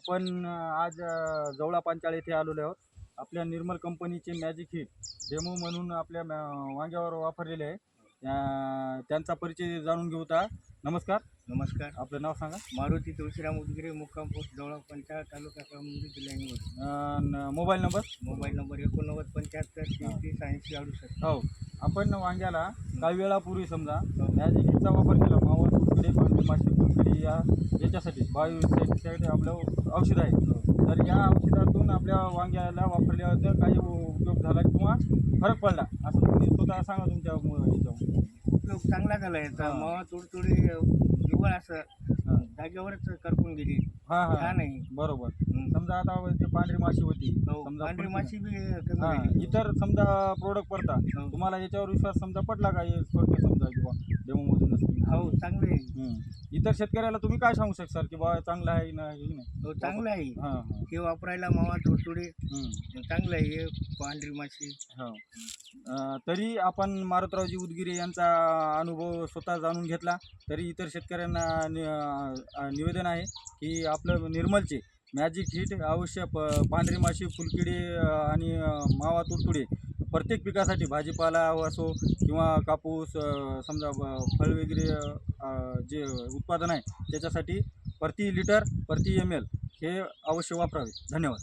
आपण आज जवळा पांचाळ येथे आलेलो आहोत. आपल्या निर्मल कंपनीचे मॅजिक हिट डेमो म्हणून आपल्या वांग्यावर वापरलेले आहे. त्यांचा परिचय जाणून घेऊ. नमस्कार. नमस्कार. आपलं नाव सांगा. मारुती तुळशीराम उदगीरे, मुक्काम पोस्ट जवळा पंचाळ, तालुका कळमनुरी, जिल्हा Hingoli. Mobile number. Mobile number 89 75 33 80 68. हो, आपण वांग्याला काही वेळापूर्वी समजा मॅजिक हिटचा वापर केला. मावा, तुकडे, पांढरी माशी, फुलकिडी याच्यासाठी बायोसाठी आपलं औषध आहे. तर या औषधातून आपल्या वांग्याला वापरल्यावर काही उपयोग झाला किंवा फरक पडला असं तुम्ही स्वतः सांगा तुमच्या ह्याच्यावर. उपयोग चांगला झाला याचा. मावा थोडी निवळ असं जागेवरच करपून गेली. छान आहे. बरोबर. समजा आता ते पांढरी माशी होती, समजा पांढरी माशी बी कमी हा, झाली. इतर समजा प्रोडक्ट पडतात. तुम्हाला याच्यावर विश्वास समजा पटला का हे स्पर्धे समजा किंवा डेमोमधूनच? हो, चांगलं आहे. इतर शेतकऱ्याला तुम्ही काय सांगू शकता की बा चांगलं आहे ना हे नाही? हो, चांगलं आहे. हां हे वापरायला मावा थोडी चांगलं आहे. हे पांढरी माशी. हो. तरी आपण मारुतरावजी उदगीरे यांचा अनुभव स्वतः जाणून घेतला. तरी इतर शेतकऱ्यांना निवेदन आहे की आपलं निर्मलचे मॅजिक हिट अवश्य पांढरी माशी, फुलकिडी आणि मावा तुडतुडे प्रत्येक पिकासाठी भाजीपाला असो किंवा कापूस समजा फळ वगैरे जे उत्पादन आहे त्याच्यासाठी प्रति लिटर प्रति ml हे अवश्य वापरावे. धन्यवाद.